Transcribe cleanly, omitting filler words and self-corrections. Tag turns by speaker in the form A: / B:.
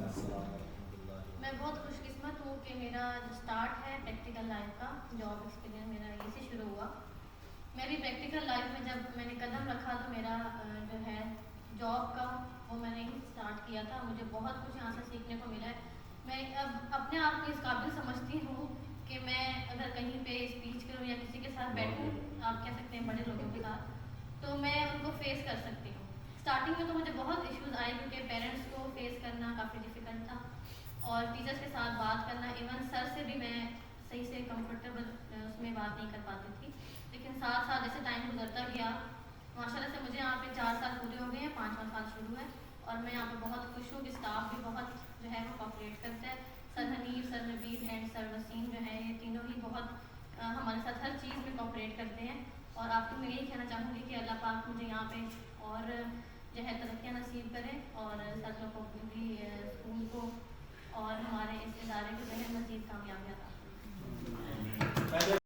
A: میں بہت خوش قسمت ہوں کہ میرا جو اسٹارٹ ہے پریکٹیکل لائف کا جاب ایکسپیرینس میرا یہ سے شروع ہوا. میں بھی پریکٹیکل لائف میں جب میں نے قدم رکھا تو میرا جو ہے جاب کا وہ میں نے اسٹارٹ کیا تھا. مجھے بہت کچھ یہاں سے سیکھنے کو ملا ہے. میں اب اپنے آپ کو اس قابل سمجھتی ہوں کہ میں اگر کہیں پہ اسپیچ کروں یا کسی کے ساتھ بیٹھوں, آپ کہہ سکتے ہیں بڑے لوگوں کے ساتھ, تو میں ان کو فیس کر سکتی ہوں. اسٹارٹنگ میں تو مجھے بہت ایشوز آئے کیونکہ پیرنٹس کو فیس کرنا کافی ڈیفیکلٹ تھا, اور ٹیچرس کے ساتھ بات کرنا, ایون سر سے بھی میں صحیح سے کمفرٹیبل اس میں بات نہیں کر پاتی تھی. لیکن ساتھ ساتھ جیسے ٹائم گزرتا گیا, ماشاء اللہ سے مجھے یہاں پہ 4 سال پورے ہو گئے ہیں, 5واں سال شروع ہے, اور میں یہاں پہ بہت خوش ہوں کہ اسٹاف بھی بہت جو ہے وہ کوآپریٹ کرتا ہے. سر حنیف, سر نبیل اینڈ سر وسیم جو ہے یہ تینوں ہی بہت ہمارے ساتھ ہر چیز میں کوآپریٹ کرتے ہیں. اور آپ کو میں یہی کہنا چاہوں گی کہ اللہ پاک مجھے یہاں پہ اور جو ہے ترقیاں نصیب کرے, اور سب لوگوں کو بھی